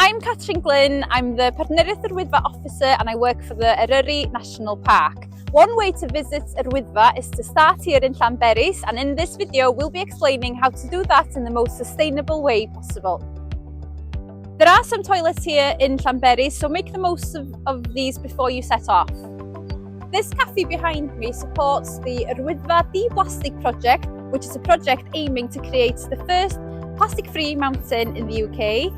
I'm Catrin Glyn, I'm the Yr Wyddfa Officer and I work for the Eryri National Park. One way to visit Yr Wyddfa is to start here in Llanberis, and in this video we'll be explaining how to do that in the most sustainable way possible. There are some toilets here in Llanberis, so make the most of these before you set off. This cafe behind me supports the Yr Wyddfa De-Plastic project, which is a project aiming to create the first plastic-free mountain in the UK.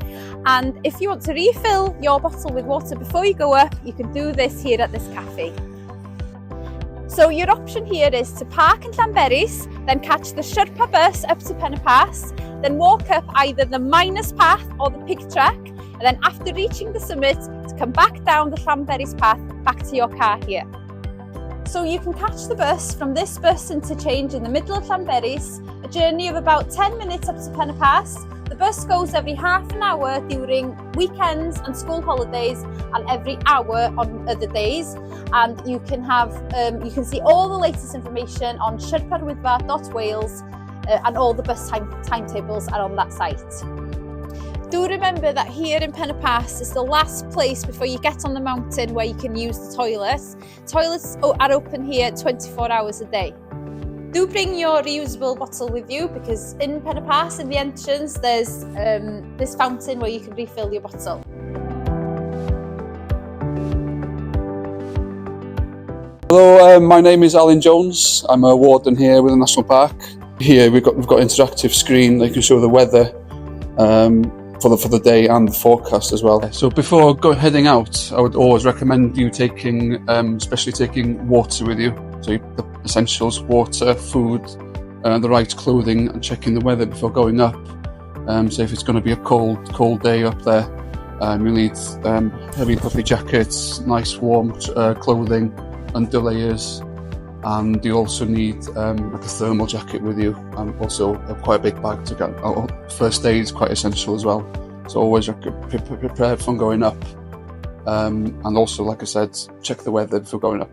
And if you want to refill your bottle with water before you go up, you can do this here at this cafe. So your option here is to park in Llanberis, then catch the Sherpa bus up to Pennepass, then walk up either the Miners path or the pig track, and then after reaching the summit, to come back down the Llanberis path back to your car here. So you can catch the bus from this bus interchange in the middle of Llanberis, a journey of about 10 minutes up to Pennepass. The bus goes every half an hour during weekends and school holidays, and every hour on other days. And you can see all the latest information on sherparwyddfa.wales, and all the bus timetables are on that site. Do remember that here in Pennepass is the last place before you get on the mountain where you can use the toilets. Toilets are open here 24 hours a day. Do bring your reusable bottle with you, because in Pennepass, in the entrance, there's this fountain where you can refill your bottle. Hello, my name is Alun Jones. I'm a warden here with the National Park. Here we've got an interactive screen that can show the weather for the day and the forecast as well. So before heading out, I would always recommend you especially taking water with you. So the essentials: water, food, the right clothing, and checking the weather before going up. So if it's going to be a cold day up there, you'll need heavy puffy jackets, nice warm clothing, under layers, and you also need like a thermal jacket with you, and also quite a big bag to get. First aid is quite essential as well, so always prepared for going up, and also, like I said, check the weather before going up.